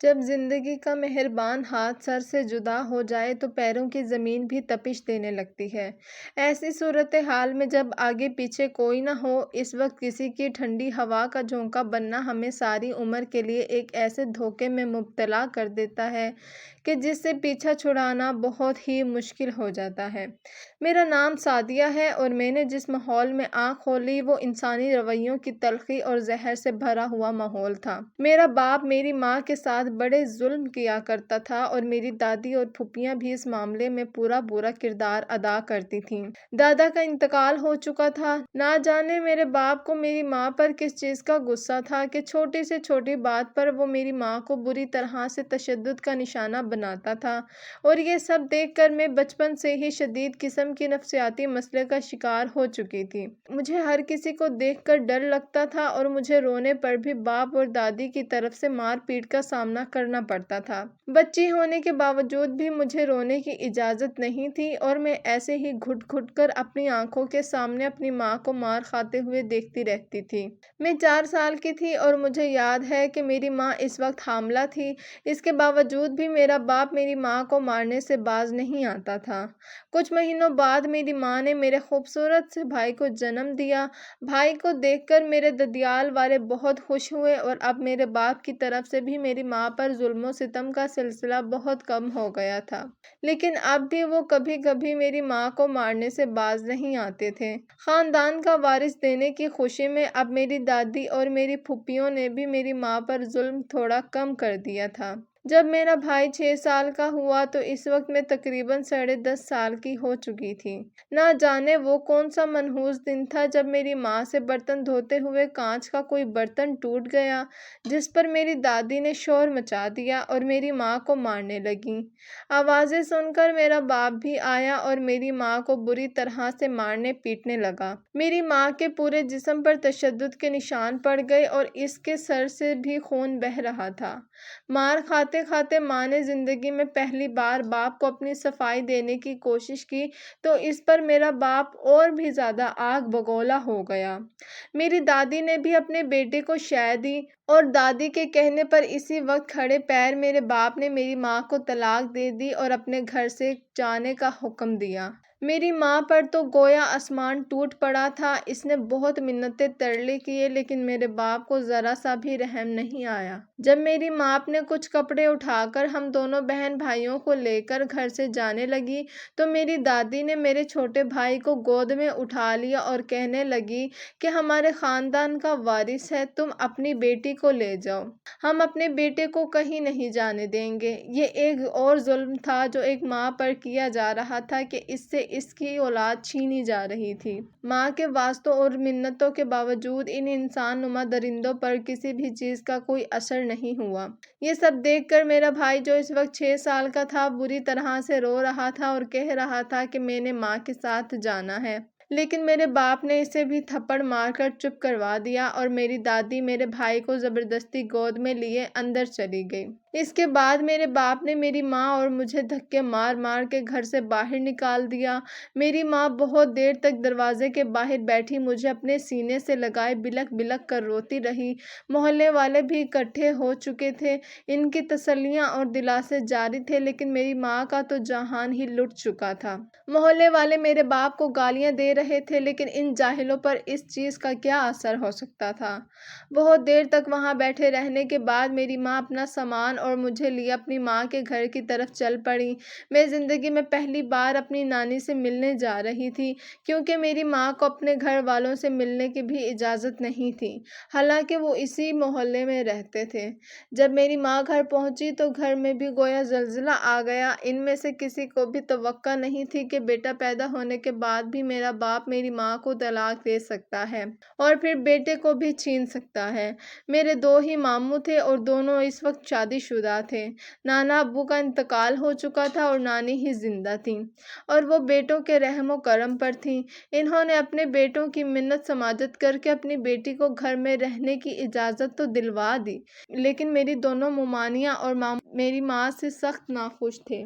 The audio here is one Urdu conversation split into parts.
جب زندگی کا مہربان ہاتھ سر سے جدا ہو جائے تو پیروں کی زمین بھی تپش دینے لگتی ہے۔ ایسی صورتحال میں جب آگے پیچھے کوئی نہ ہو، اس وقت کسی کی ٹھنڈی ہوا کا جھونکا بننا ہمیں ساری عمر کے لیے ایک ایسے دھوکے میں مبتلا کر دیتا ہے کہ جس سے پیچھا چھڑانا بہت ہی مشکل ہو جاتا ہے۔ میرا نام سعدیہ ہے اور میں نے جس ماحول میں آنکھ کھولی وہ انسانی رویوں کی تلخی اور زہر سے بھرا ہوا ماحول تھا۔ میرا باپ میری ماں کے ساتھ بڑے ظلم کیا کرتا تھا اور میری دادی اور پھوپھیاں بھی اس معاملے میں پورا برا کردار ادا کرتی تھیں۔ دادا کا انتقال ہو چکا تھا۔ نہ جانے میرے باپ کو میری ماں پر کس چیز کا غصہ تھا کہ چھوٹی سے چھوٹی بات پر وہ میری ماں کو بری طرح سے تشدد کا نشانہ بناتا تھا، اور یہ سب دیکھ کر میں بچپن سے ہی شدید قسم کی نفسیاتی مسئلے کا شکار ہو چکی تھی۔ مجھے ہر کسی کو دیکھ کر ڈر لگتا تھا اور مجھے رونے پر بھی باپ اور دادی کی طرف سے مار پیٹ کا سامنا کرنا پڑتا تھا۔ بچی ہونے کے باوجود بھی مجھے رونے کی اجازت نہیں تھی اور میں ایسے ہی گھٹ گھٹ کر اپنی آنکھوں کے سامنے اپنی ماں کو مار کھاتے ہوئے دیکھتی رہتی تھی۔ میں 4 سال کی تھی اور مجھے یاد ہے کہ میری ماں اس وقت حاملہ تھی۔ اس کے باوجود بھی میرا باپ میری ماں کو مارنے سے باز نہیں آتا تھا۔ کچھ مہینوں بعد میری ماں نے میرے خوبصورت سے بھائی کو جنم دیا۔ بھائی کو دیکھ کر میرے ددیال والے بہت خوش ہوئے اور اب میرے باپ کی طرف سے بھی میری ماں پر ظلم و ستم کا سلسلہ بہت کم ہو گیا تھا، لیکن اب بھی وہ کبھی کبھی میری ماں کو مارنے سے باز نہیں آتے تھے۔ خاندان کا وارث دینے کی خوشی میں اب میری دادی اور میری پھوپھیوں نے بھی میری ماں پر ظلم تھوڑا کم کر دیا تھا۔ جب میرا بھائی 6 سال کا ہوا تو اس وقت میں تقریباً 10.5 سال کی ہو چکی تھی۔ نہ جانے وہ کون سا منحوس دن تھا جب میری ماں سے برتن دھوتے ہوئے کانچ کا کوئی برتن ٹوٹ گیا، جس پر میری دادی نے شور مچا دیا اور میری ماں کو مارنے لگیں۔ آوازیں سن کر میرا باپ بھی آیا اور میری ماں کو بری طرح سے مارنے پیٹنے لگا۔ میری ماں کے پورے جسم پر تشدد کے نشان پڑ گئے اور اس کے سر سے بھی خون بہہ رہا تھا۔ مار کھاتے کھاتے ماں نے زندگی میں پہلی بار باپ کو اپنی صفائی دینے کی کوشش کی تو اس پر میرا باپ اور بھی زیادہ آگ بگولا ہو گیا۔ میری دادی نے بھی اپنے بیٹے کو شہ دی اور دادی کے کہنے پر اسی وقت کھڑے پیر میرے باپ نے میری ماں کو طلاق دے دی اور اپنے گھر سے جانے کا حکم دیا۔ میری ماں پر تو گویا آسمان ٹوٹ پڑا تھا۔ اس نے بہت منتیں ترلے کیے لیکن میرے باپ کو ذرا سا بھی رحم نہیں آیا۔ جب میری ماں نے کچھ کپڑے اٹھا کر ہم دونوں بہن بھائیوں کو لے کر گھر سے جانے لگی تو میری دادی نے میرے چھوٹے بھائی کو گود میں اٹھا لیا اور کہنے لگی کہ ہمارے خاندان کا وارث ہے، تم اپنی بیٹی کو لے جاؤ، ہم اپنے بیٹے کو کہیں نہیں جانے دیں گے۔ یہ ایک اور ظلم تھا جو ایک ماں پر کیا جا رہا تھا کہ اس سے اس کی اولاد چھینی جا رہی تھی۔ ماں کے واسطوں اور منتوں کے باوجود ان انسان نما درندوں پر کسی بھی چیز کا کوئی اثر نہیں ہوا۔ یہ سب دیکھ کر میرا بھائی جو اس وقت 6 سال کا تھا بری طرح سے رو رہا تھا اور کہہ رہا تھا کہ میں نے ماں کے ساتھ جانا ہے، لیکن میرے باپ نے اسے بھی تھپڑ مار کر چپ کروا دیا اور میری دادی میرے بھائی کو زبردستی گود میں لیے اندر چلی گئی۔ اس کے بعد میرے باپ نے میری ماں اور مجھے دھکے مار مار کے گھر سے باہر نکال دیا۔ میری ماں بہت دیر تک دروازے کے باہر بیٹھی مجھے اپنے سینے سے لگائے بلک بلک کر روتی رہی۔ محلے والے بھی اکٹھے ہو چکے تھے، ان کی تسلیاں اور دلاسے جاری تھے، لیکن میری ماں کا تو جہان ہی لٹ چکا تھا۔ محلے والے میرے باپ کو گالیاں دے رہے تھے، لیکن ان جاہلوں پر اس چیز کا کیا اثر ہو سکتا تھا۔ بہت دیر تک وہاں بیٹھے رہنے کے بعد میری ماں اپنا سامان اور مجھے لیے اپنی ماں کے گھر کی طرف چل پڑی۔ میں زندگی میں پہلی بار اپنی نانی سے ملنے جا رہی تھی، کیونکہ میری ماں کو اپنے گھر والوں سے ملنے کی بھی اجازت نہیں تھی، حالانکہ وہ اسی محلے میں رہتے تھے۔ جب میری ماں گھر پہنچی تو گھر میں بھی گویا زلزلہ آ گیا۔ ان میں سے کسی کو بھی توقع نہیں تھی کہ بیٹا پیدا ہونے کے بعد بھی میرا باپ میری ماں کو طلاق دے سکتا ہے اور پھر بیٹے کو بھی چھین سکتا ہے۔ میرے 2 ہی ماموں تھے اور دونوں اس وقت شادی شدہ تھے۔ نانا ابو کا انتقال ہو چکا تھا اور نانی ہی زندہ تھیں، اور وہ بیٹوں کے رحم و کرم پر تھیں۔ انہوں نے اپنے بیٹوں کی منت سماجت کر کے اپنی بیٹی کو گھر میں رہنے کی اجازت تو دلوا دی، لیکن میری دونوں ممانیاں اور ماموں میری ماں سے سخت ناخوش تھے۔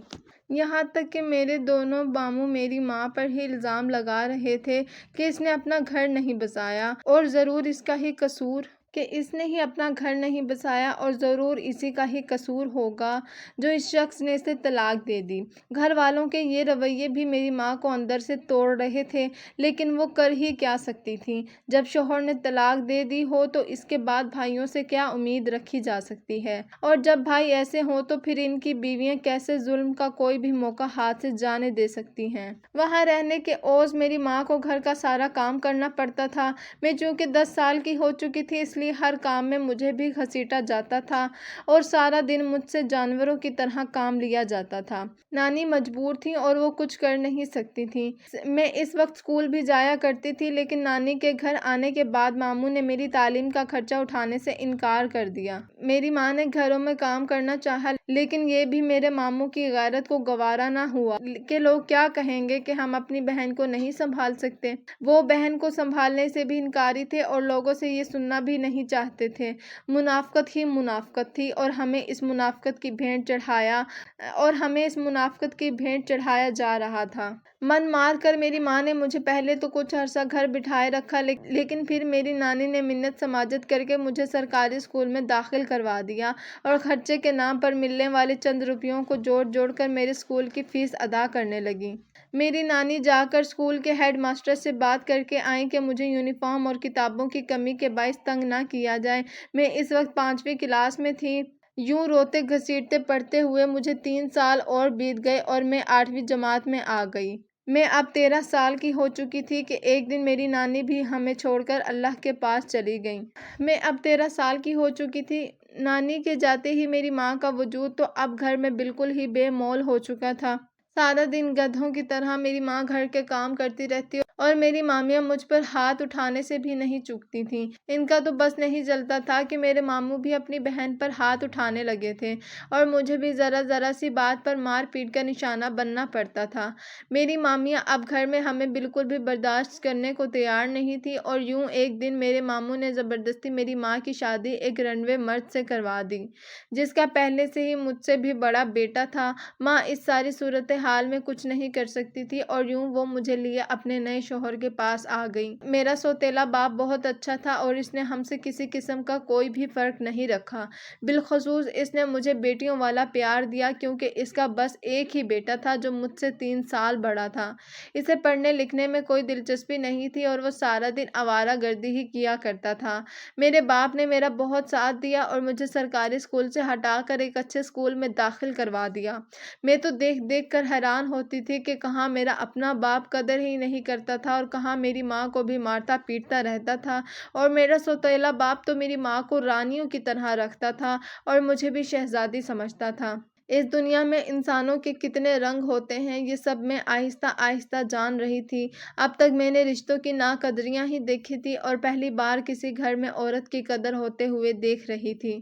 یہاں تک کہ میرے دونوں ماموں میری ماں پر ہی الزام لگا رہے تھے کہ اس نے اپنا گھر نہیں بسایا اور ضرور اس کا ہی قصور کہ اس نے ہی اپنا گھر نہیں بسایا اور ضرور اسی کا ہی قصور ہوگا جو اس شخص نے اسے طلاق دے دی۔ گھر والوں کے یہ رویے بھی میری ماں کو اندر سے توڑ رہے تھے، لیکن وہ کر ہی کیا سکتی تھی؟ جب شوہر نے طلاق دے دی ہو تو اس کے بعد بھائیوں سے کیا امید رکھی جا سکتی ہے؟ اور جب بھائی ایسے ہوں تو پھر ان کی بیویاں کیسے ظلم کا کوئی بھی موقع ہاتھ سے جانے دے سکتی ہیں؟ وہاں رہنے کے عوض میری ماں کو گھر کا سارا کام کرنا پڑتا تھا۔ میں چونکہ 10 سال کی ہو چکی تھی، اس لیے ہر کام میں مجھے بھی گھسیٹا جاتا تھا اور سارا دن مجھ سے جانوروں کی طرح کام لیا جاتا تھا۔ نانی مجبور تھیں اور وہ کچھ کر نہیں سکتی تھیں۔ میں اس وقت اسکول بھی جایا کرتی تھی، لیکن نانی کے گھر آنے کے بعد ماموں نے میری تعلیم کا خرچہ اٹھانے سے انکار کر دیا۔ میری ماں نے گھروں میں کام کرنا چاہا، لیکن یہ بھی میرے ماموں کی غیرت کو گوارا نہ ہوا کہ لوگ کیا کہیں گے کہ ہم اپنی بہن کو نہیں سنبھال سکتے۔ وہ بہن کو سنبھالنے سے بھی انکاری تھے اور لوگوں سے یہ سننا بھی نہیں چاہتے تھے۔ منافقت ہی منافقت تھی اور ہمیں اس منافقت کی بھینٹ چڑھایا جا رہا تھا۔ من مار کر میری ماں نے مجھے پہلے تو کچھ عرصہ گھر بٹھائے رکھا، لیکن پھر میری نانی نے منت سماجت کر کے مجھے سرکاری اسکول میں داخل کروا دیا اور خرچے کے نام پر ملنے والے چند روپیوں کو جوڑ جوڑ کر میرے اسکول کی فیس ادا کرنے لگی۔ میری نانی جا کر اسکول کے ہیڈ ماسٹر سے بات کر کے آئیں کہ مجھے یونیفارم اور کتابوں کی کمی کے باعث تنگ نہ کیا جائے۔ میں اس وقت 5ویں کلاس میں تھی۔ یوں روتے گھسیٹتے پڑھتے ہوئے مجھے 3 سال اور بیت گئے اور میں 8ویں جماعت میں آ گئی۔ میں اب 13 سال کی ہو چکی تھی کہ ایک دن میری نانی بھی ہمیں چھوڑ کر اللہ کے پاس چلی گئیں۔ میں اب 13 سال کی ہو چکی تھی۔ نانی کے جاتے ہی میری ماں کا وجود تو اب گھر میں بالکل ہی بے مول ہو چکا تھا۔ سارا دن گدھوں کی طرح میری ماں گھر کے کام کرتی رہتی اور میری مامیاں مجھ پر ہاتھ اٹھانے سے بھی نہیں چوکتی تھیں۔ ان کا تو بس نہیں چلتا تھا کہ میرے ماموں بھی اپنی بہن پر ہاتھ اٹھانے لگے تھے اور مجھے بھی ذرا سی بات پر مار پیٹ کا نشانہ بننا پڑتا تھا۔ میری مامیاں اب گھر میں ہمیں بالکل بھی برداشت کرنے کو تیار نہیں تھی اور یوں ایک دن میرے ماموں نے زبردستی میری ماں کی شادی ایک رنوے مرد سے کروا دی، جس کا پہلے سے ہی مجھ سے بھی بڑا بیٹا تھا۔ ماں اس ساری صورتحال میں کچھ نہیں کر سکتی تھی اور یوں وہ مجھے لیے اپنے نئے شوہر کے پاس آ گئی۔ میرا سوتیلا باپ بہت اچھا تھا اور اس نے ہم سے کسی قسم کا کوئی بھی فرق نہیں رکھا۔ بالخصوص اس نے مجھے بیٹیوں والا پیار دیا، کیونکہ اس کا بس ایک ہی بیٹا تھا جو مجھ سے 3 سال بڑا تھا۔ اسے پڑھنے لکھنے میں کوئی دلچسپی نہیں تھی اور وہ سارا دن آوارہ گردی ہی کیا کرتا تھا۔ میرے باپ نے میرا بہت ساتھ دیا اور مجھے سرکاری اسکول سے ہٹا کر ایک اچھے اسکول میں داخل کروا دیا۔ میں تو دیکھ دیکھ کر حیران ہوتی تھی کہ کہاں میرا اپنا باپ قدر ہی نہیں کرتا تھا اور کہاں میری ماں کو بھی مارتا پیٹتا رہتا تھا، اور میرا سوتیلا باپ تو میری ماں کو رانیوں کی طرح رکھتا تھا اور مجھے بھی شہزادی سمجھتا تھا۔ اس دنیا میں انسانوں کے کتنے رنگ ہوتے ہیں، یہ سب میں آہستہ آہستہ جان رہی تھی۔ اب تک میں نے رشتوں کی ناقدریاں ہی دیکھی تھی اور پہلی بار کسی گھر میں عورت کی قدر ہوتے ہوئے دیکھ رہی تھی۔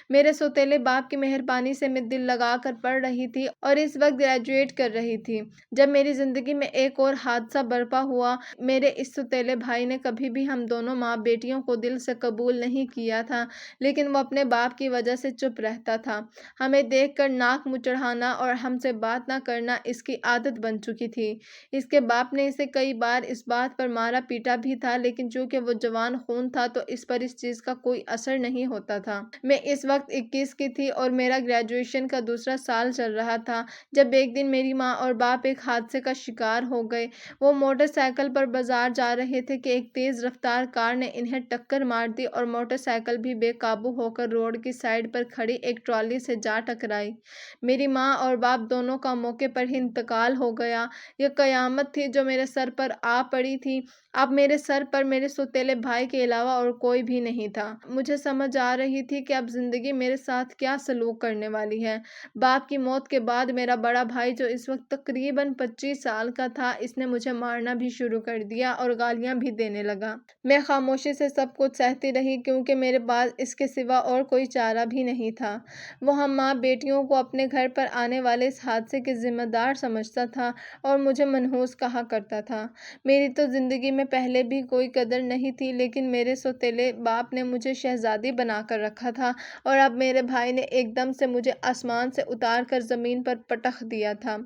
میرے سوتیلے باپ کی مہربانی سے میں دل لگا کر پڑھ رہی تھی اور اس وقت گریجویٹ کر رہی تھی جب میری زندگی میں ایک اور حادثہ برپا ہوا۔ میرے اس سوتیلے بھائی نے کبھی بھی ہم دونوں ماں بیٹیوں کو دل سے قبول نہیں کیا تھا، لیکن وہ اپنے باپ کی وجہ سے چپ رہتا تھا۔ ہمیں دیکھ کر ناک منہ چڑھانا اور ہم سے بات نہ کرنا اس کی عادت بن چکی تھی۔ اس کے باپ نے اسے کئی بار اس بات پر مارا پیٹا بھی تھا، لیکن چونکہ وہ جوان خون تھا تو اس پر اس چیز کا کوئی اثر نہیں ہوتا تھا۔ میں اس وقت 21 کی تھی اور میرا گریجویشن کا دوسرا سال چل رہا تھا جب ایک دن میری ماں اور باپ ایک حادثے کا شکار ہو گئے۔ وہ موٹر سائیکل پر بازار جا رہے تھے کہ ایک تیز رفتار کار نے انہیں ٹکر مار دی اور موٹر سائیکل بھی بے قابو ہو کر روڈ کی سائیڈ پر کھڑی ایک ٹرالی سے جا ٹکرائی۔ میری ماں اور باپ دونوں کا موقع پر ہی انتقال ہو گیا۔ یہ قیامت تھی جو میرے سر پر آ پڑی تھی۔ اب میرے سر پر میرے سوتیلے بھائی کے علاوہ اور کوئی بھی نہیں تھا۔ مجھے سمجھ آ رہی تھی کہ اب زندگی میرے ساتھ کیا سلوک کرنے والی ہے۔ باپ کی موت کے بعد میرا بڑا بھائی جو اس وقت تقریباً 25 سال کا تھا، اس نے مجھے مارنا بھی شروع کر دیا اور گالیاں بھی دینے لگا۔ میں خاموشی سے سب کچھ سہتی رہی کیونکہ میرے پاس اس کے سوا اور کوئی چارہ بھی نہیں تھا۔ وہ ہم ماں بیٹیوں کو اپنے گھر پر آنے والے اس حادثے کے ذمہ دار سمجھتا تھا اور مجھے منحوس کہا کرتا تھا۔ میری تو زندگی میں پہلے بھی کوئی قدر نہیں تھی، لیکن میرے سوتیلے باپ نے مجھے شہزادی بنا کر رکھا تھا اور اب میرے بھائی نے ایک دم سے مجھے آسمان سے اتار کر زمین پر پٹخ دیا تھا۔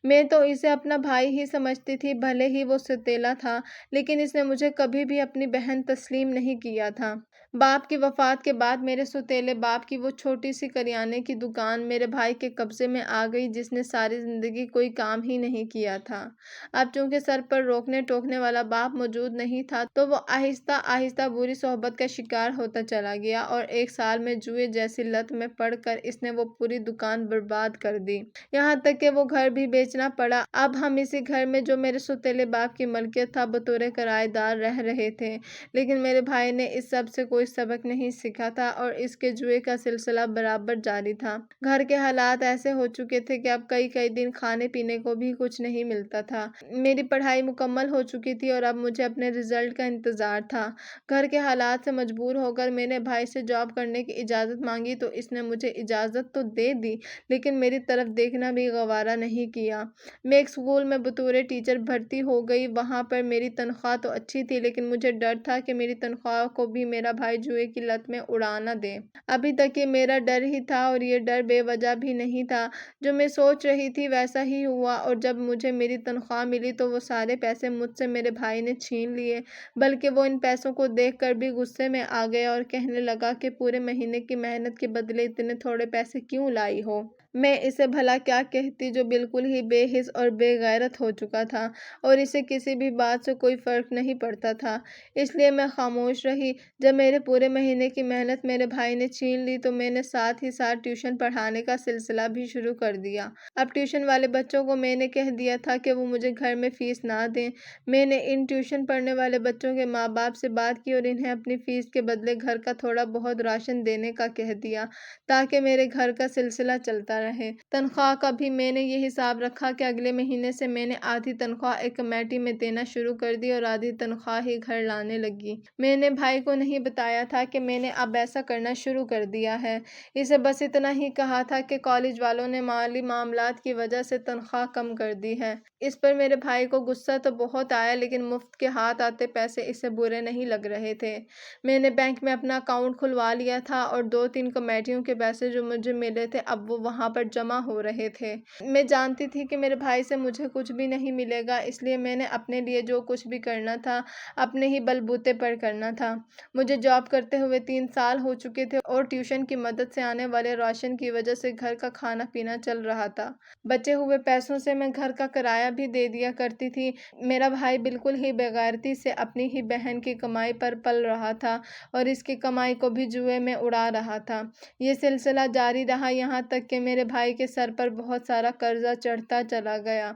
میں تو اسے اپنا بھائی ہی سمجھتی تھی، بھلے ہی وہ سوتیلا تھا، لیکن اس نے مجھے کبھی بھی اپنی بہن تسلیم نہیں کیا تھا۔ باپ کی وفات کے بعد میرے سوتیلے باپ کی وہ چھوٹی سی کریانے کی دکان میرے بھائی کے قبضے میں آ گئی، جس نے ساری زندگی کوئی کام ہی نہیں کیا تھا۔ اب چونکہ سر پر روکنے ٹوکنے والا باپ موجود نہیں تھا تو وہ آہستہ آہستہ بری صحبت کا شکار ہوتا چلا گیا، اور ایک سال میں جوئے جیسی لت میں پڑ کر اس نے وہ پوری دکان برباد کر دی، یہاں تک کہ وہ گھر بھی بیچنا پڑا۔ اب ہم اسی گھر میں، جو میرے سوتیلے باپ کی ملکیت تھا، بطور کرایہ دار رہ رہے تھے، لیکن میرے بھائی نے اس سب سے کوئی سبق نہیں سیکھا تھا اور اس کے جوئے کا سلسلہ برابر جاری تھا۔ گھر کے حالات ایسے ہو چکے تھے کہ اب کئی دن کھانے پینے کو بھی کچھ نہیں ملتا تھا۔ میری پڑھائی مکمل ہو چکی تھی اور اب مجھے اپنے رزلٹ کا انتظار تھا۔ گھر کے حالات سے مجبور ہو کر میں نے بھائی سے جاب کرنے کی اجازت مانگی تو اس نے مجھے اجازت تو دے دی، لیکن میری طرف دیکھنا بھی گوارا نہیں کیا۔ میں ایک اسکول میں بطور ٹیچر بھرتی ہو گئی۔ وہاں پر میری تنخواہ تو اچھی تھی، لیکن مجھے ڈر تھا کہ میری تنخواہ کو بھی میرا بھائی جوئے کی لت میں اڑا نہ دے۔ ابھی تک یہ میرا ڈر ہی تھا، اور یہ ڈر بے وجہ بھی نہیں تھا۔ جو میں سوچ رہی تھی ویسا ہی ہوا، اور جب مجھے میری تنخواہ ملی تو وہ سارے پیسے مجھ سے میرے بھائی نے چھین لیے، بلکہ وہ ان پیسوں کو دیکھ کر بھی غصے میں آ گیا اور کہنے لگا کہ پورے مہینے کی محنت کے بدلے اتنے تھوڑے پیسے کیوں لائی ہو؟ میں اسے بھلا کیا کہتی جو بالکل ہی بے حس اور بے غیرت ہو چکا تھا، اور اسے کسی بھی بات سے کوئی فرق نہیں پڑتا تھا۔ اس لیے میں خاموش رہی۔ جب میرے پورے مہینے کی محنت میرے بھائی نے چھین لی تو میں نے ساتھ ہی ساتھ ٹیوشن پڑھانے کا سلسلہ بھی شروع کر دیا۔ اب ٹیوشن والے بچوں کو میں نے کہہ دیا تھا کہ وہ مجھے گھر میں فیس نہ دیں۔ میں نے ان ٹیوشن پڑھنے والے بچوں کے ماں باپ سے بات کی اور انہیں اپنی فیس کے بدلے گھر کا تھوڑا بہت راشن دینے کا کہہ دیا، تاکہ میرے گھر کا سلسلہ چلتا رہے۔ تنخواہ کا بھی میں نے یہ حساب رکھا کہ اگلے مہینے سے میں نے آدھی تنخواہ ایک کمیٹی میں دینا شروع کر دی اور آدھی تنخواہ ہی گھر لانے لگی۔ میں نے بھائی کو نہیں بتایا تھا کہ میں نے اب ایسا کرنا شروع کر دیا ہے۔ اسے بس اتنا ہی کہا تھا کہ کالج والوں نے مالی معاملات کی وجہ سے تنخواہ کم کر دی ہے۔ اس پر میرے بھائی کو غصہ تو بہت آیا، لیکن مفت کے ہاتھ آتے پیسے اسے برے نہیں لگ رہے تھے۔ میں نے بینک میں اپنا اکاؤنٹ کھلوا لیا تھا اور 2-3 کمیٹیوں کے پیسے جو مجھے ملے تھے اب وہ وہاں پر جمع ہو رہے تھے۔ میں جانتی تھی کہ میرے بھائی سے مجھے کچھ بھی نہیں ملے گا، اس لیے میں نے اپنے لیے جو کچھ بھی کرنا تھا اپنے ہی بل بوتے پر کرنا تھا۔ مجھے جاب کرتے ہوئے 3 سال ہو چکے تھے اور ٹیوشن کی مدد سے آنے والے راشن کی وجہ سے گھر کا کھانا پینا چل رہا تھا۔ بچے ہوئے پیسوں سے میں گھر کا کرایہ بھی دے دیا کرتی تھی۔ میرا بھائی بالکل ہی بے غیرتی سے اپنی ہی بہن کی کمائی پر پل رہا تھا اور اس کی کمائی کو بھی جوئے میں اڑا رہا تھا۔ یہ سلسلہ جاری رہا یہاں تک کہ میرے بھائی کے سر پر بہت سارا قرضہ چڑھتا چلا گیا۔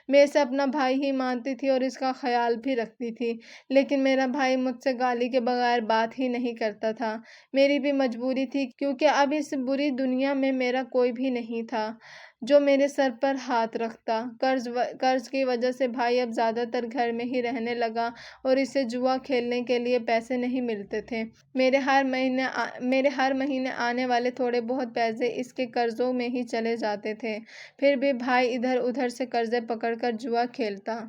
میں اسے اپنا بھائی ہی مانتی تھی اور اس کا خیال بھی رکھتی تھی، لیکن میرا بھائی مجھ سے گالی کے بغیر بات ہی نہیں کرتا تھا۔ میری بھی مجبوری تھی، کیونکہ اب اس بری دنیا میں میرا کوئی بھی نہیں تھا جو میرے سر پر ہاتھ رکھتا۔ قرض کی وجہ سے بھائی اب زیادہ تر گھر میں ہی رہنے لگا اور اسے جوا کھیلنے کے لیے پیسے نہیں ملتے تھے۔ میرے ہر مہینے آنے والے تھوڑے بہت پیسے اس کے قرضوں میں ہی چلے جاتے تھے۔ پھر بھی بھائی ادھر ادھر سے قرضے پکڑ کر جوا کھیلتا۔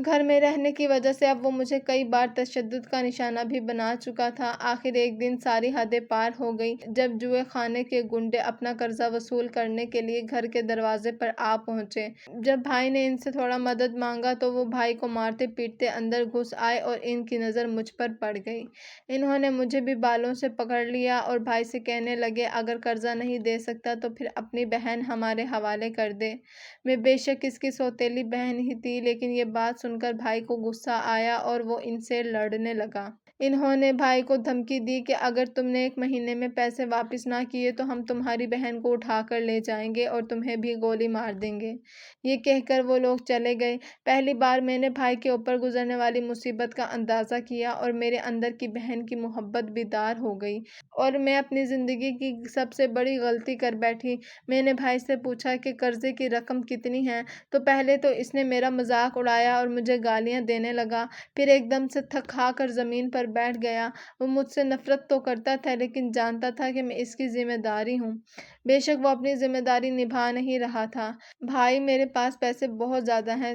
گھر میں رہنے کی وجہ سے اب وہ مجھے کئی بار تشدد کا نشانہ بھی بنا چکا تھا۔ آخر ایک دن ساری حدیں پار ہو گئی جب جوئے خانے کے گنڈے اپنا قرضہ وصول کرنے کے لیے گھر کے دروازے پر آ پہنچے۔ جب بھائی نے ان سے تھوڑا مدد مانگا تو وہ بھائی کو مارتے پیٹتے اندر گھس آئے اور ان کی نظر مجھ پر پڑ گئی۔ انہوں نے مجھے بھی بالوں سے پکڑ لیا اور بھائی سے کہنے لگے، اگر قرضہ نہیں دے سکتا تو پھر اپنی بہن ہمارے حوالے کر دے۔ میں بے شک اس کی سوتیلی بہن ہی تھی، لیکن یہ بات سن کر بھائی کو غصہ آیا اور وہ ان سے لڑنے لگا۔ انہوں نے بھائی کو دھمکی دی کہ اگر تم نے 1 مہینے میں پیسے واپس نہ کیے تو ہم تمہاری بہن کو اٹھا کر لے جائیں گے اور تمہیں بھی گولی مار دیں گے۔ یہ کہہ کر وہ لوگ چلے گئے۔ پہلی بار میں نے بھائی کے اوپر گزرنے والی مصیبت کا اندازہ کیا اور میرے اندر کی بہن کی محبت بیدار ہو گئی اور میں اپنی زندگی کی سب سے بڑی غلطی کر بیٹھی۔ میں نے بھائی سے پوچھا کہ قرضے کی رقم کتنی ہے، تو پہلے تو اس نے میرا مذاق اڑایا اور مجھے گالیاں دینے لگا، پھر ایک دم سے تھک ہار کر زمین پر بیٹھ گیا۔ وہ مجھ سے نفرت تو کرتا تھا، لیکن جانتا تھا کہ میں اس کی ذمہ داری ہوں۔ بے شک وہ اپنی ذمہ داری نبھا نہیں رہا تھا۔ بھائی میرے پاس پیسے بہت زیادہ ہیں،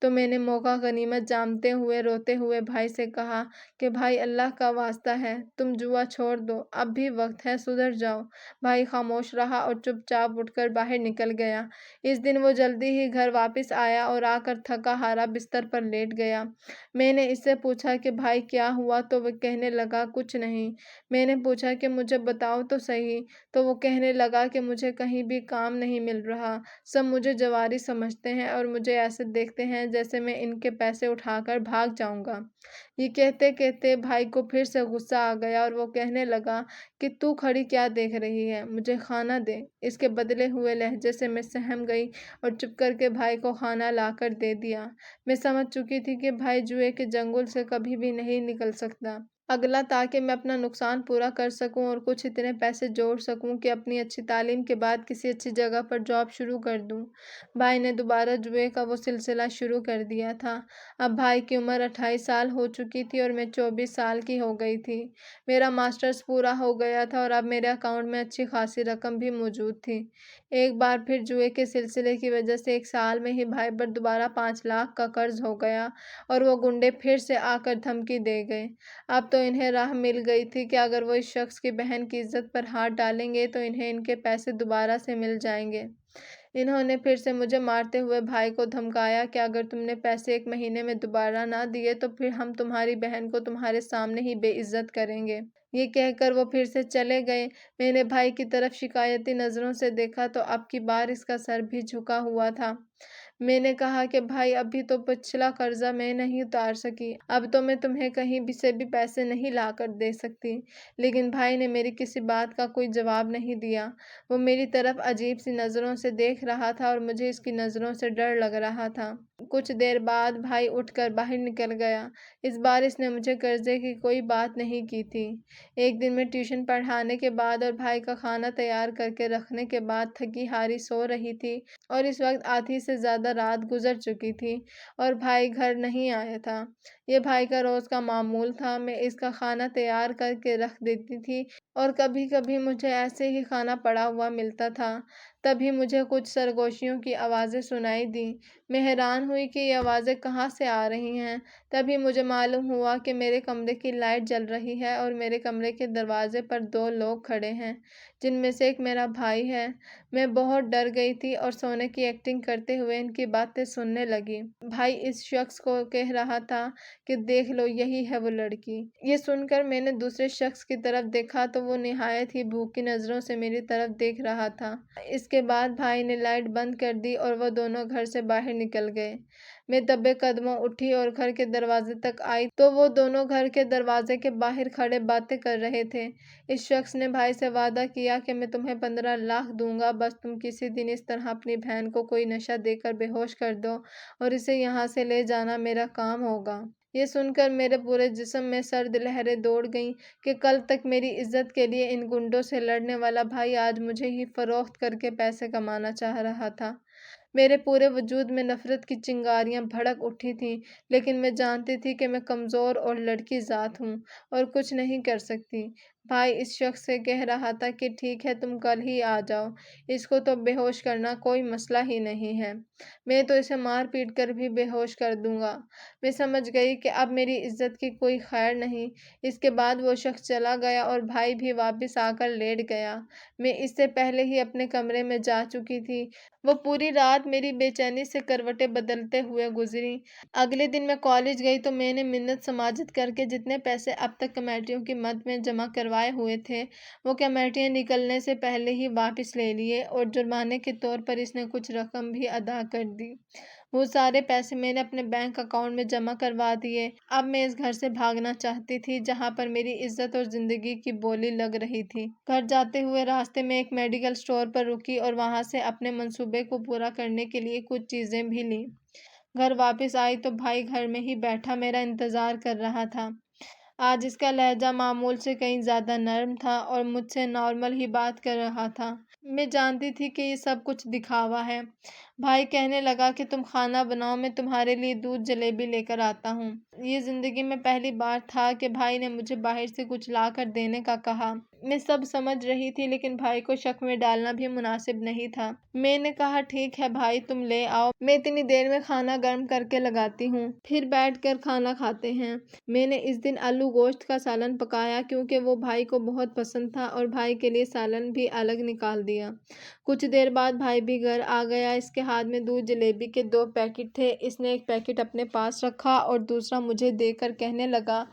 تو میں نے موقع غنیمت جانتے ہوئے روتے ہوئے بھائی سے کہا کہ بھائی اللہ کا واسطہ ہے تم جوا چھوڑ دو، اب بھی وقت ہے، سدھر جاؤ۔ بھائی خاموش رہا اور چپ چاپ اٹھ کر باہر نکل گیا۔ اس دن وہ جلدی ہی گھر واپس آیا اور آ کر تھکا ہارا بستر پر لیٹ گیا۔ میں نے اس سے پوچھا کہ بھائی کیا ہوا تو وہ کہنے لگا کچھ نہیں۔ میں نے پوچھا کہ مجھے بتاؤ تو صحیح، تو وہ کہنے لگا کہ مجھے کہیں بھی کام نہیں مل رہا، سب مجھے جواری سمجھتے ہیں اور مجھے ایسے دیکھتے ہیں جیسے میں ان کے پیسے اٹھا کر بھاگ جاؤں گا۔ یہ کہتے کہتے بھائی کو پھر سے غصہ آ گیا اور وہ کہنے لگا کہ تو کھڑی کیا دیکھ رہی ہے، مجھے کھانا دے۔ اس کے بدلے ہوئے لہجے سے میں سہم گئی اور چپ کر کے بھائی کو کھانا لا کر دے دیا۔ میں سمجھ چکی تھی کہ بھائی جوئے کے چنگل سے کبھی بھی نہیں نکل سکتا۔ اگلا تاکہ میں اپنا نقصان پورا کر سکوں اور کچھ اتنے پیسے جوڑ سکوں کہ اپنی اچھی تعلیم کے بعد کسی اچھی جگہ پر جاب شروع کر دوں۔ بھائی نے دوبارہ جوئے کا وہ سلسلہ شروع کر دیا تھا۔ اب بھائی کی عمر 28 سال ہو چکی تھی اور میں 24 سال کی ہو گئی تھی۔ میرا ماسٹرز پورا ہو گیا تھا اور اب میرے اکاؤنٹ میں اچھی خاصی رقم بھی موجود تھی۔ ایک بار پھر جوئے کے سلسلے کی وجہ سے 1 سال میں ہی بھائی پر دوبارہ 5 لاکھ کا قرض ہو گیا اور وہ گنڈے پھر سے آ کر دھمکی دے گئے۔ اب تو انہیں راہ مل گئی تھی کہ اگر وہ اس شخص کی بہن کی عزت پر ہاتھ ڈالیں گے تو انہیں ان کے پیسے دوبارہ سے مل جائیں گے۔ انہوں نے پھر سے مجھے مارتے ہوئے بھائی کو دھمکایا کہ اگر تم نے پیسے 1 مہینے میں دوبارہ نہ دیے تو پھر ہم تمہاری بہن کو تمہارے سامنے ہی بے عزت کریں گے۔ یہ کہہ کر وہ پھر سے چلے گئے۔ میں نے بھائی کی طرف شکایتی نظروں سے دیکھا تو اب کی بار اس کا سر بھی جھکا ہوا تھا۔ میں نے کہا کہ بھائی ابھی تو پچھلا قرضہ میں نہیں اتار سکی، اب تو میں تمہیں کہیں بھی سے بھی پیسے نہیں لا کر دے سکتی۔ لیکن بھائی نے میری کسی بات کا کوئی جواب نہیں دیا۔ وہ میری طرف عجیب سی نظروں سے دیکھ رہا تھا اور مجھے اس کی نظروں سے ڈر لگ رہا تھا۔ کچھ دیر بعد بھائی اٹھ کر باہر نکل گیا۔ اس بار اس نے مجھے قرضے کی کوئی بات نہیں کی تھی۔ ایک دن میں ٹیوشن پڑھانے کے بعد اور بھائی کا کھانا تیار کر کے رکھنے کے بعد تھکی ہاری سو رہی تھی اور اس وقت آدھی سے زیادہ رات گزر چکی تھی اور بھائی گھر نہیں آیا تھا۔ یہ بھائی کا روز کا معمول تھا۔ میں اس کا کھانا تیار کر کے رکھ دیتی تھی اور کبھی کبھی مجھے ایسے ہی کھانا پڑا ہوا ملتا تھا۔ تبھی مجھے کچھ سرگوشیوں کی آوازیں سنائی دیں۔ میں حیران ہوئی کہ یہ آوازیں کہاں سے آ رہی ہیں۔ تبھی مجھے معلوم ہوا کہ میرے کمرے کی لائٹ جل رہی ہے اور میرے کمرے کے دروازے پر 2 لوگ کھڑے ہیں، جن میں سے ایک میرا بھائی ہے۔ میں بہت ڈر گئی تھی اور سونے کی ایکٹنگ کرتے ہوئے ان کی باتیں سننے لگی۔ بھائی اس شخص کو کہہ رہا تھا کہ دیکھ لو یہی ہے وہ لڑکی۔ یہ سن کر میں نے دوسرے شخص کی طرف دیکھا تو وہ نہایت ہی بھوکی نظروں سے میری طرف دیکھ رہا تھا۔ اس کے بعد بھائی نے لائٹ بند کر دی اور وہ دونوں گھر سے باہر نکل گئے۔ میں دبے قدموں اٹھی اور گھر کے دروازے تک آئی تو وہ دونوں گھر کے دروازے کے باہر کھڑے باتیں کر رہے تھے۔ اس شخص نے بھائی سے وعدہ کیا کہ میں تمہیں 15 لاکھ دوں گا، بس تم کسی دن اس طرح اپنی بہن کو کوئی نشہ دے کر بے ہوش کر دو اور اسے یہاں سے لے جانا میرا کام ہوگا۔ یہ سن کر میرے پورے جسم میں سرد لہریں دوڑ گئیں کہ کل تک میری عزت کے لیے ان گنڈوں سے لڑنے والا بھائی آج مجھے ہی فروخت کر کے پیسے کمانا چاہ رہا تھا۔ میرے پورے وجود میں نفرت کی چنگاریاں بھڑک اٹھی تھیں، لیکن میں جانتی تھی کہ میں کمزور اور لڑکی ذات ہوں اور کچھ نہیں کر سکتی۔ بھائی اس شخص سے کہہ رہا تھا کہ ٹھیک ہے تم کل ہی آ جاؤ، اس کو تو بے ہوش کرنا کوئی مسئلہ ہی نہیں ہے، میں تو اسے مار پیٹ کر بھی بے ہوش کر دوں گا۔ میں سمجھ گئی کہ اب میری عزت کی کوئی خیر نہیں۔ اس کے بعد وہ شخص چلا گیا اور بھائی بھی واپس آ کر لیٹ گیا۔ میں اس سے پہلے ہی اپنے کمرے میں جا چکی تھی۔ وہ پوری رات میری بے چینی سے کروٹیں بدلتے ہوئے گزری۔ اگلے دن میں کالج گئی تو میں نے منت سماجت کر کے جتنے پیسے اب تک کمیٹیوں کی مد میں جمع کروائے ہوئے تھے وہ کمیٹیاں نکلنے سے پہلے ہی واپس لے لیے اور جرمانے کے طور پر اس نے کچھ رقم بھی ادا کر دی۔ وہ سارے پیسے میں نے اپنے بینک اکاؤنٹ میں جمع کروا دیے۔ اب میں اس گھر سے بھاگنا چاہتی تھی جہاں پر میری عزت اور زندگی کی بولی لگ رہی تھی۔ گھر جاتے ہوئے راستے میں ایک میڈیکل سٹور پر رکی اور وہاں سے اپنے منصوبے کو پورا کرنے کے لیے کچھ چیزیں بھی لیں۔ گھر واپس آئی تو بھائی گھر میں ہی بیٹھا میرا انتظار کر رہا تھا۔ آج اس کا لہجہ معمول سے کہیں زیادہ نرم تھا اور مجھ سے نارمل ہی بات کر رہا تھا۔ میں جانتی تھی کہ یہ سب کچھ دکھاوا ہے۔ بھائی کہنے لگا کہ تم کھانا بناؤ، میں تمہارے لیے دودھ جلیبی لے کر آتا ہوں۔ یہ زندگی میں پہلی بار تھا کہ بھائی نے مجھے باہر سے کچھ لا کر دینے کا کہا۔ میں سب سمجھ رہی تھی لیکن بھائی کو شک میں ڈالنا بھی مناسب نہیں تھا۔ میں نے کہا ٹھیک ہے بھائی، تم لے آؤ، میں اتنی دیر میں کھانا گرم کر کے لگاتی ہوں، پھر بیٹھ کر کھانا کھاتے ہیں۔ میں نے اس دن آلو گوشت کا سالن پکایا کیونکہ وہ بھائی کو بہت پسند تھا اور بھائی کے لیے سالن بھی الگ نکال دیا۔ کچھ دیر بعد بھائی بھی گھر آ گیا۔ اس کے ہاتھ میں دودھ جلیبی کے 2 پیکٹ تھے۔ اس نے ایک پیکٹ اپنے پاس رکھا اور دوسرا مجھے دے کر کہنے لگا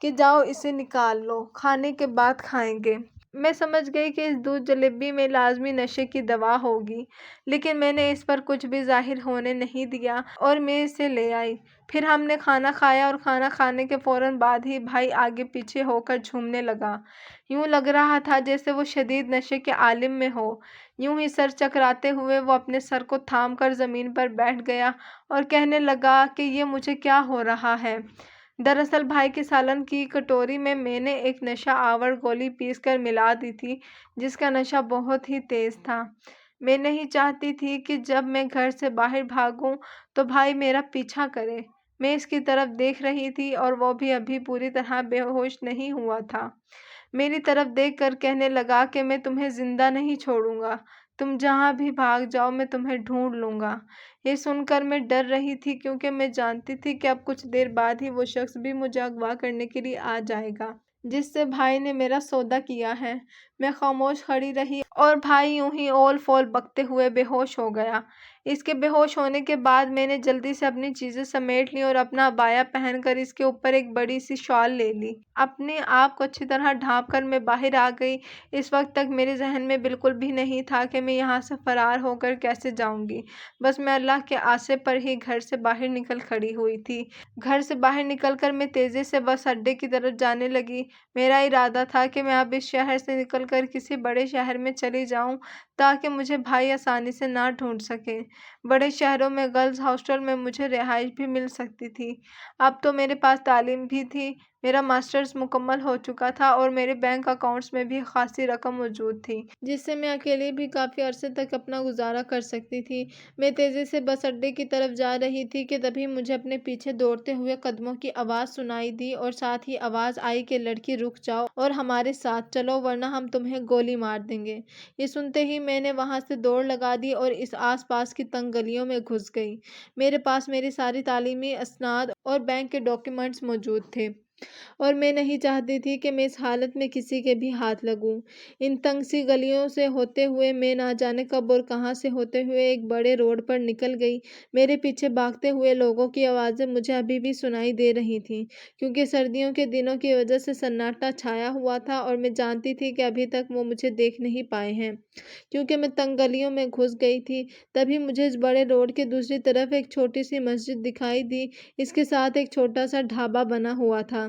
کہ جاؤ اسے نکال لو، کھانے کے بعد کھائیں گے۔ میں سمجھ گئی کہ اس دودھ جلیبی میں لازمی نشے کی دوا ہوگی، لیکن میں نے اس پر کچھ بھی ظاہر ہونے نہیں دیا اور میں اسے لے آئی۔ پھر ہم نے کھانا کھایا اور کھانا کھانے کے فوراً بعد ہی بھائی آگے پیچھے ہو کر جھومنے لگا۔ یوں لگ رہا تھا جیسے وہ شدید نشے کے عالم میں ہو۔ یوں ہی سر چکراتے ہوئے وہ اپنے سر کو تھام کر زمین پر بیٹھ گیا اور کہنے لگا کہ یہ مجھے کیا ہو رہا ہے۔ دراصل بھائی کے سالن کی کٹوری میں نے ایک نشہ آور گولی پیس کر ملا دی تھی جس کا نشہ بہت ہی تیز تھا۔ میں نہیں چاہتی تھی کہ جب میں گھر سے باہر بھاگوں تو بھائی میرا پیچھا کرے۔ میں اس کی طرف دیکھ رہی تھی اور وہ بھی ابھی پوری طرح بے ہوش نہیں ہوا تھا۔ میری طرف دیکھ کر کہنے لگا کہ میں تمہیں زندہ نہیں چھوڑوں گا، تم جہاں بھی بھاگ جاؤ میں تمہیں ڈھونڈ لوں گا۔ یہ سن کر میں ڈر رہی تھی کیونکہ میں جانتی تھی کہ اب کچھ دیر بعد ہی وہ شخص بھی مجھے اغوا کرنے کے لیے آ جائے گا جس سے بھائی نے میرا سودا کیا ہے۔ میں خاموش کھڑی رہی اور بھائی یوں ہی اول فول بکتے ہوئے بے ہوش ہو گیا۔ اس کے بے ہوش ہونے کے بعد میں نے جلدی سے اپنی چیزیں سمیٹ لی اور اپنا عبایا پہن کر اس کے اوپر ایک بڑی سی شال لے لی۔ اپنے آپ کو اچھی طرح ڈھانپ کر میں باہر آ گئی۔ اس وقت تک میرے ذہن میں بالکل بھی نہیں تھا کہ میں یہاں سے فرار ہو کر کیسے جاؤں گی۔ بس میں اللہ کے آسے پر ہی گھر سے باہر نکل کھڑی ہوئی تھی۔ گھر سے باہر نکل کر میں تیزی سے بس اڈے کی طرف جانے لگی۔ میرا ارادہ تھا کہ میں اب اس شہر سے نکل کر کسی بڑے شہر میں چلی جاؤں تاکہ مجھے بھائی آسانی سے نہ ڈھونڈ سکے۔ بڑے شہروں میں گرلز ہاسٹل میں مجھے رہائش بھی مل سکتی تھی۔ اب تو میرے پاس تعلیم بھی تھی، میرا ماسٹرز مکمل ہو چکا تھا اور میرے بینک اکاؤنٹس میں بھی خاصی رقم موجود تھی جس سے میں اکیلے بھی کافی عرصے تک اپنا گزارا کر سکتی تھی۔ میں تیزی سے بس اڈے کی طرف جا رہی تھی کہ تبھی مجھے اپنے پیچھے دوڑتے ہوئے قدموں کی آواز سنائی دی اور ساتھ ہی آواز آئی کہ لڑکی رک جاؤ اور ہمارے ساتھ چلو ورنہ ہم تمہیں گولی مار دیں گے۔ یہ سنتے ہی میں نے وہاں سے دوڑ لگا دی اور اس آس پاس کی تنگ گلیوں میں گھس گئی۔ میرے پاس میری ساری تعلیمی اسناد اور بینک کے ڈاکیومنٹس موجود تھے اور میں نہیں چاہتی تھی کہ میں اس حالت میں کسی کے بھی ہاتھ لگوں۔ ان تنگ سی گلیوں سے ہوتے ہوئے میں نہ جانے کب اور کہاں سے ہوتے ہوئے ایک بڑے روڈ پر نکل گئی۔ میرے پیچھے بھاگتے ہوئے لوگوں کی آوازیں مجھے ابھی بھی سنائی دے رہی تھیں کیونکہ سردیوں کے دنوں کی وجہ سے سناٹا چھایا ہوا تھا اور میں جانتی تھی کہ ابھی تک وہ مجھے دیکھ نہیں پائے ہیں کیونکہ میں تنگ گلیوں میں گھس گئی تھی۔ تبھی مجھے اس بڑے روڈ کی دوسری طرف ایک چھوٹی سی مسجد دکھائی دی، اس کے ساتھ ایک چھوٹا سا ڈھابا بنا ہوا تھا۔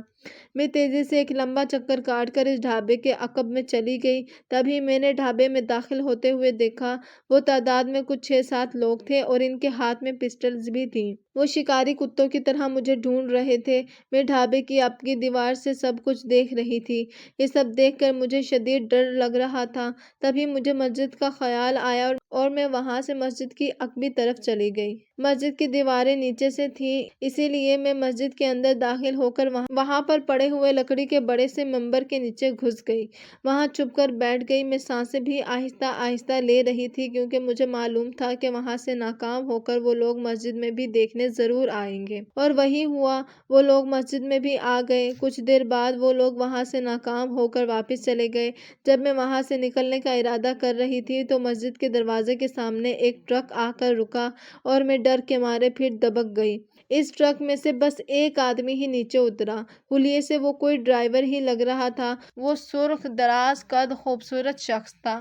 میں تیزی سے ایک لمبا چکر کاٹ کر اس ڈھابے کے عقب میں چلی گئی۔ تبھی میں نے ڈھابے میں داخل ہوتے ہوئے دیکھا، وہ تعداد میں کچھ 6-7 لوگ تھے اور ان کے ہاتھ میں پسٹلز بھی تھیں۔ وہ شکاری کتوں کی طرح مجھے ڈھونڈ رہے تھے۔ میں ڈھابے کی اب کی دیوار سے سب کچھ دیکھ رہی تھی۔ یہ سب دیکھ کر مجھے شدید ڈر لگ رہا تھا۔ تبھی مجھے مسجد کا خیال آیا اور میں وہاں سے مسجد کی عقبی طرف چلی گئی۔ مسجد کی دیواریں نیچے سے تھیں، اسی لیے میں مسجد کے اندر داخل ہو کر وہاں پر پڑے ہوئے لکڑی کے بڑے سے منبر کے نیچے گھس گئی۔ وہاں چھپ کر بیٹھ گئی۔ میں سانسیں بھی آہستہ آہستہ لے رہی تھی کیونکہ مجھے معلوم تھا کہ وہاں سے ناکام ہو کر وہ لوگ مسجد میں بھی دیکھنے ضرور آئیں گے، اور وہی ہوا، وہ لوگ مسجد میں بھی آ گئے۔ کچھ دیر بعد وہ لوگ وہاں سے ناکام ہو کر واپس چلے گئے۔ جب میں وہاں سے نکلنے کا ارادہ کر رہی تھی تو مسجد کے دروازے کے سامنے ایک ٹرک آ کر رکا اور میں ڈر کے مارے پھر دبک گئی۔ اس ٹرک میں سے بس ایک آدمی ہی نیچے اترا، حلیے سے وہ کوئی ڈرائیور ہی لگ رہا تھا۔ وہ سرخ دراز قد خوبصورت شخص تھا،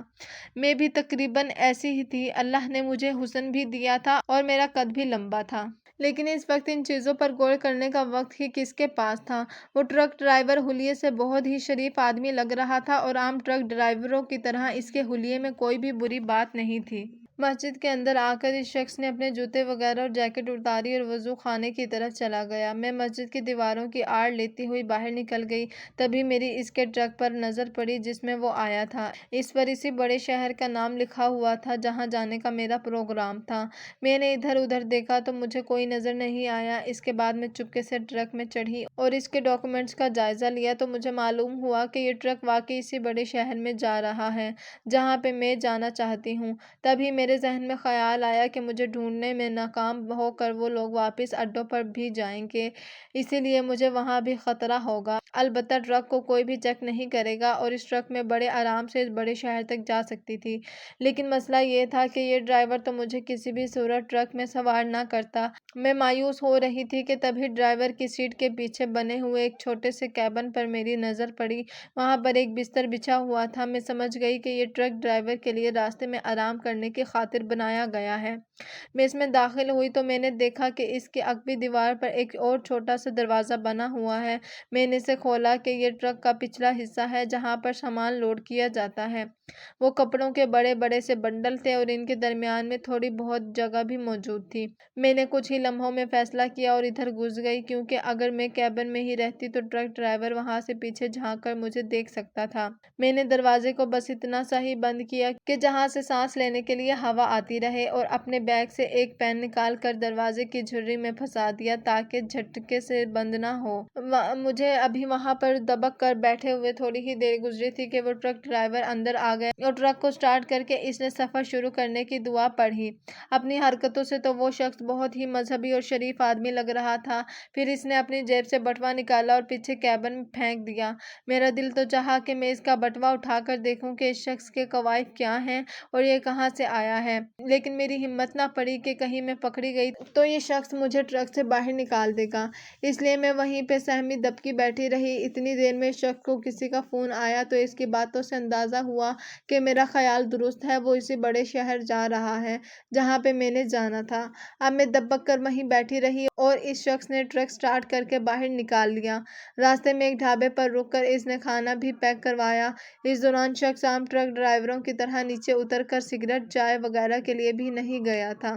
میں بھی تقریباً ایسی ہی تھی۔ اللہ نے مجھے حسن بھی دیا تھا اور میرا قد بھی لمبا تھا، لیکن اس وقت ان چیزوں پر غور کرنے کا وقت ہی کس کے پاس تھا۔ وہ ٹرک ڈرائیور حلیے سے بہت ہی شریف آدمی لگ رہا تھا اور عام ٹرک ڈرائیوروں کی طرح اس کے حلیے میں کوئی بھی بری بات نہیں تھی۔ مسجد کے اندر آ کر اس شخص نے اپنے جوتے وغیرہ اور جیکٹ اتاری اور وضو خانے کی طرف چلا گیا۔ میں مسجد کی دیواروں کی آڑ لیتی ہوئی باہر نکل گئی، تبھی میری اس کے ٹرک پر نظر پڑی جس میں وہ آیا تھا۔ اس پر اسی بڑے شہر کا نام لکھا ہوا تھا جہاں جانے کا میرا پروگرام تھا۔ میں نے ادھر ادھر دیکھا تو مجھے کوئی نظر نہیں آیا۔ اس کے بعد میں چپکے سے ٹرک میں چڑھی اور اس کے ڈاکومنٹس کا جائزہ لیا تو مجھے معلوم ہوا کہ یہ ٹرک واقعی اسی بڑے شہر میں جا رہا ہے جہاں پہ میں جانا چاہتی ہوں۔ تبھی میرے ذہن میں خیال آیا کہ مجھے ڈھونڈنے میں ناکام ہو کر وہ لوگ واپس اڈوں پر بھی جائیں گے، اسی لیے مجھے وہاں بھی خطرہ ہوگا۔ البتہ ٹرک کو کوئی بھی چیک نہیں کرے گا اور اس ٹرک میں بڑے آرام سے اس بڑے شہر تک جا سکتی تھی۔ لیکن مسئلہ یہ تھا کہ یہ ڈرائیور تو مجھے کسی بھی صورت ٹرک میں سوار نہ کرتا۔ میں مایوس ہو رہی تھی کہ تبھی ڈرائیور کی سیٹ کے پیچھے بنے ہوئے ایک چھوٹے سے کیبن پر میری نظر پڑی۔ وہاں پر ایک بستر بچھا ہوا تھا۔ میں سمجھ گئی کہ یہ ٹرک ڈرائیور کے لیے راستے میں آرام کرنے کی خاطر بنایا گیا ہے۔ میں اس میں داخل ہوئی تو میں نے دیکھا کہ اس کی عقبی دیوار پر ایک اور چھوٹا سا دروازہ بنا ہوا ہے۔ میں نے اسے کھولا کہ یہ ٹرک کا پچھلا حصہ ہے جہاں پر سامان لوڈ کیا جاتا ہے۔ وہ کپڑوں کے بڑے بڑے سے بنڈل تھے اور ان کے درمیان میں تھوڑی بہت جگہ بھی موجود تھی۔ میں نے کچھ ہی لمحوں میں فیصلہ کیا اور ادھر گھس گئی، کیونکہ اگر میں کیبن میں ہی رہتی تو ٹرک ڈرائیور وہاں سے پیچھے جھانک کر مجھے دیکھ سکتا تھا۔ میں نے دروازے کو بس اتنا سا ہی بند کیا کہ جہاں سے سانس لینے کے لیے ہوا آتی رہے، اور اپنے بیگ سے ایک پین نکال کر دروازے کی جھرری میں پھنسا دیا تاکہ جھٹکے سے بند نہ ہو۔ مجھے ابھی وہاں پر دبک کر بیٹھے ہوئے تھوڑی ہی دیر گزری تھی کہ وہ ٹرک ڈرائیور اندر آ گیا اور ٹرک کو سٹارٹ کر کے اس نے سفر شروع کرنے کی دعا پڑھی۔ اپنی حرکتوں سے تو وہ شخص بہت ہی مذہبی اور شریف آدمی لگ رہا تھا۔ پھر اس نے اپنی جیب سے بٹوا نکالا اور پیچھے کیبن میں پھینک دیا۔ میرا دل تو چاہا کہ میں اس کا بٹوا اٹھا کر دیکھوں کہ اس شخص کے کوائف کیا ہیں اور یہ کہاں سے آیا ہے، لیکن میری ہمت نہ پڑی کہ کہیں میں پکڑی گئی تو یہ شخص مجھے ٹرک سے باہر نکال دے گا، اس لیے میں وہیں پہ سہمی دبکی بیٹھی رہی۔ اتنی دیر میں اس شخص کو کسی کا فون آیا تو اس کی باتوں سے اندازہ ہوا کہ میرا خیال درست ہے، وہ اسی بڑے شہر جا رہا ہے جہاں پہ میں نے جانا تھا۔ اب میں دبک کر وہیں بیٹھی رہی اور اس شخص نے ٹرک سٹارٹ کر کے باہر نکال لیا۔ راستے میں ایک ڈھابے پر رک کر اس نے کھانا بھی پیک کروایا۔ اس دوران شخص عام ٹرک ڈرائیوروں کی طرح نیچے اتر کر سگریٹ، چائے وغیرہ کے لیے بھی نہیں گیا تھا۔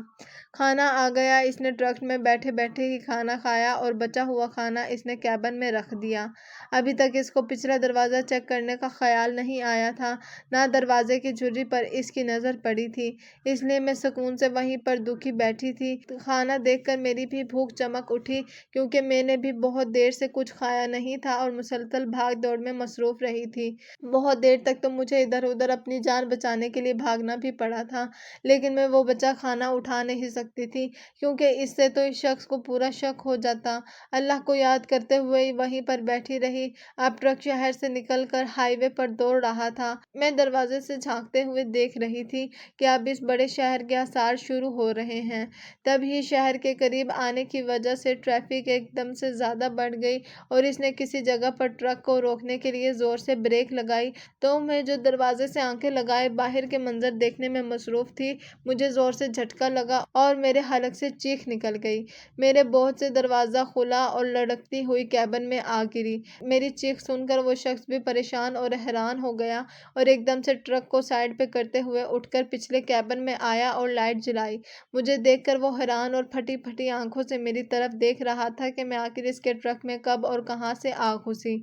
کھانا آ گیا، اس نے ٹرک میں بیٹھے بیٹھے ہی کھانا کھایا اور بچا ہوا کھانا اس نے کیبن میں رکھ دیا۔ ابھی تک اس کو پچھلا دروازہ چیک کرنے کا خیال نہیں آیا تھا، نہ دروازے کی جھرری پر اس کی نظر پڑی تھی، اس لیے میں سکون سے وہیں پر دکھی بیٹھی تھی۔ کھانا دیکھ کر میری بھی بھوک چمک اٹھی، کیونکہ میں نے بھی بہت دیر سے کچھ کھایا نہیں تھا اور مسلسل بھاگ دوڑ میں مصروف رہی تھی۔ بہت دیر تک تو مجھے ادھر ادھر اپنی جان بچانے کے لیے بھاگنا بھی پڑا تھا، لیکن میں وہ بچا کھانا اٹھا نہیں سکتی تھی، کیونکہ اس سے تو اس شخص کو پورا شک ہو جاتا۔ اللہ کو یاد کرتے ہوئے وہیں پر بیٹھی رہی۔ اب ٹرک شہر سے نکل کر ہائی وے پر دوڑ رہا تھا۔ میں دروازے سے جھانکتے ہوئے دیکھ رہی تھی کہ اب اس بڑے شہر کے آثار شروع ہو رہے ہیں۔ تبھی شہر کے قریب آنے کی وجہ سے ٹریفک ایک دم سے زیادہ بڑھ گئی اور اس نے کسی جگہ پر ٹرک کو روکنے کے لیے زور سے بریک لگائی تو میں جو دروازے سے آنکھیں لگائے باہر کے منظر دیکھنے میں مصروف تھی، مجھے زور سے جھٹکا لگا اور میرے حلق سے چیخ نکل گئی۔ میرے بہت سے دروازہ کھلا اور لڑکتی ہوئی کیبن میں آ گری۔ میری چیخ سن کر وہ شخص بھی پریشان اور حیران ہو گیا اور ایک دم سے ٹرک کو سائڈ پہ کرتے ہوئے اٹھ کر پچھلے کیبن میں آیا اور لائٹ جلائی۔ مجھے دیکھ کر وہ حیران اور پھٹی پھٹی آنکھوں سے میری طرف دیکھ رہا تھا کہ میں آخر اس کے ٹرک میں کب اور کہاں سے آ گھسی۔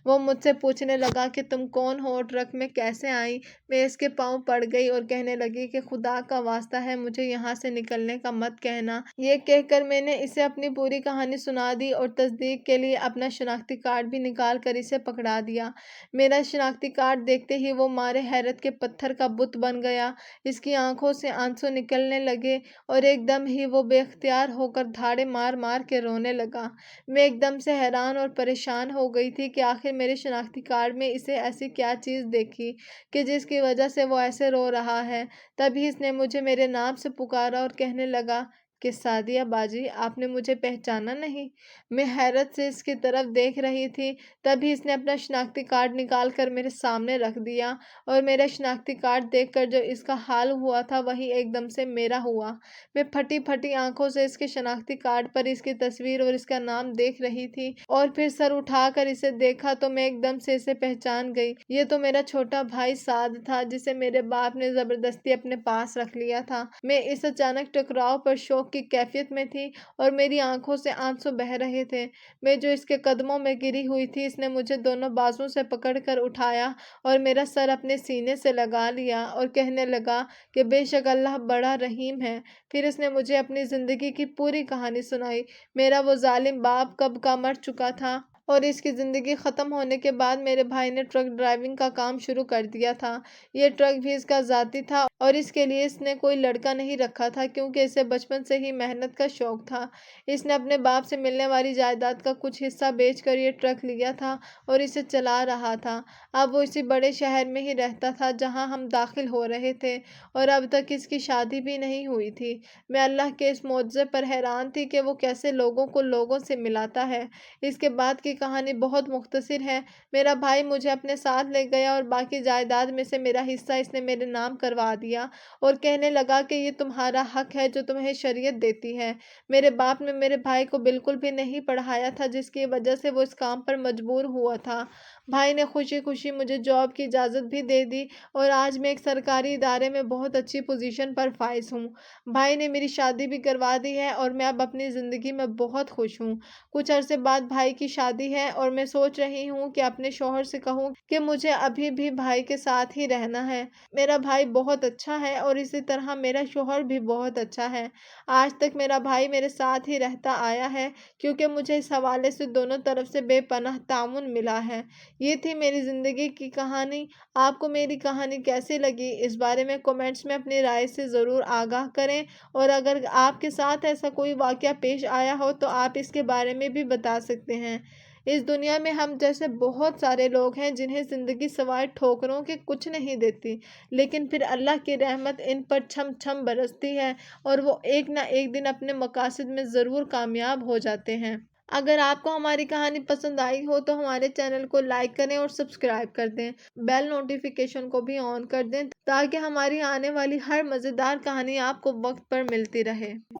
وہ مجھ سے پوچھنے لگا کہ تم کون ہو اور ٹرک میں کیسے آئی؟ میں اس کے پاؤں پڑ گئی اور کہنے لگی کہ خدا کا واسطہ ہے مجھے یہاں سے نکلنے کا مت کہنا۔ یہ کہہ کر میں نے اسے اپنی پوری کہانی سنا دی اور تصدیق کے لیے اپنا شناختی کارڈ بھی نکال کر اسے پکڑا دیا۔ میرا شناختی کارڈ دیکھتے ہی وہ مارے حیرت کے پتھر کا بت بن گیا۔ اس کی آنکھوں سے آنسو نکلنے لگے اور ایک دم ہی وہ بے اختیار ہو کر دھاڑے مار مار کے رونے لگا۔ میں ایک دم سے حیران اور پریشان ہو گئی تھی کہ آخر میرے شناختی کارڈ میں اسے ایسی کیا چیز دیکھی کہ جس کی وجہ سے وہ ایسے رو رہا ہے۔ تبھی اس نے مجھے میرے نام سے پکارا اور کہنے لگا کہ سعدیہ باجی آپ نے مجھے پہچانا نہیں؟ میں حیرت سے اس کی طرف دیکھ رہی تھی، تبھی اس نے اپنا شناختی کارڈ نکال کر میرے سامنے رکھ دیا اور میرا شناختی کارڈ دیکھ کر جو اس کا حال ہوا تھا وہی ایک دم سے میرا ہوا۔ میں پھٹی پھٹی آنکھوں سے اس کے شناختی کارڈ پر اس کی تصویر اور اس کا نام دیکھ رہی تھی اور پھر سر اٹھا کر اسے دیکھا تو میں ایک دم سے اسے پہچان گئی۔ یہ تو میرا چھوٹا بھائی سعد تھا جسے میرے باپ نے زبردستی اپنے پاس رکھ لیا تھا۔ میں اس اچانک ٹکراؤ پر شوق کی کیفیت میں تھی اور میری آنکھوں سے آنسو بہہ رہے تھے۔ میں جو اس کے قدموں میں گری ہوئی تھی، اس نے مجھے دونوں بازوں سے پکڑ کر اٹھایا اور میرا سر اپنے سینے سے لگا لیا اور کہنے لگا کہ بے شک اللہ بڑا رحیم ہے۔ پھر اس نے مجھے اپنی زندگی کی پوری کہانی سنائی۔ میرا وہ ظالم باپ کب کا مر چکا تھا اور اس کی زندگی ختم ہونے کے بعد میرے بھائی نے ٹرک ڈرائیونگ کا کام شروع کر دیا تھا۔ یہ ٹرک بھی اس کا ذاتی تھا اور اس کے لیے اس نے کوئی لڑکا نہیں رکھا تھا کیونکہ اسے بچپن سے ہی محنت کا شوق تھا۔ اس نے اپنے باپ سے ملنے والی جائیداد کا کچھ حصہ بیچ کر یہ ٹرک لیا تھا اور اسے چلا رہا تھا۔ اب وہ اسی بڑے شہر میں ہی رہتا تھا جہاں ہم داخل ہو رہے تھے اور اب تک اس کی شادی بھی نہیں ہوئی تھی۔ میں اللہ کے اس معجزے پر حیران تھی کہ وہ کیسے لوگوں کو لوگوں سے ملاتا ہے۔ اس کے بعد کی کہانی بہت مختصر ہے۔ میرا بھائی مجھے اپنے ساتھ لے گیا اور باقی جائیداد میں سے میرا حصہ اس نے میرے نام کروا دیا اور کہنے لگا کہ یہ تمہارا حق ہے جو تمہیں شریعت دیتی ہے۔ میرے باپ نے میرے بھائی کو بالکل بھی نہیں پڑھایا تھا جس کی وجہ سے وہ اس کام پر مجبور ہوا تھا۔ بھائی نے خوشی خوشی مجھے جاب کی اجازت بھی دے دی اور آج میں ایک سرکاری ادارے میں بہت اچھی پوزیشن پر فائز ہوں۔ بھائی نے میری شادی بھی کروا دی ہے اور میں اب اپنی زندگی میں بہت خوش ہوں۔ کچھ عرصے بعد بھائی کی شادی ہے اور میں سوچ رہی ہوں کہ اپنے شوہر سے کہوں کہ مجھے ابھی بھی بھائی کے ساتھ ہی رہنا ہے۔ میرا بھائی بہت اچھا ہے اور اسی طرح میرا شوہر بھی بہت اچھا ہے۔ آج تک میرا بھائی میرے ساتھ ہی رہتا آیا ہے کیونکہ مجھے اس حوالے سے دونوں طرف سے بے پناہ تعاون ملا ہے۔ یہ تھی میری زندگی کی کہانی۔ آپ کو میری کہانی کیسی لگی اس بارے میں کمنٹس میں اپنی رائے سے ضرور آگاہ کریں اور اگر آپ کے ساتھ ایسا کوئی واقعہ پیش آیا ہو تو آپ اس کے بارے میں بھی بتا سکتے ہیں۔ اس دنیا میں ہم جیسے بہت سارے لوگ ہیں جنہیں زندگی سوائے ٹھوکروں کے کچھ نہیں دیتی، لیکن پھر اللہ کی رحمت ان پر چھم چھم برستی ہے اور وہ ایک نہ ایک دن اپنے مقاصد میں ضرور کامیاب ہو جاتے ہیں۔ اگر آپ کو ہماری کہانی پسند آئی ہو تو ہمارے چینل کو لائک کریں اور سبسکرائب کر دیں، بیل نوٹیفیکیشن کو بھی آن کر دیں تاکہ ہماری آنے والی ہر مزیدار کہانی آپ کو وقت پر ملتی رہے۔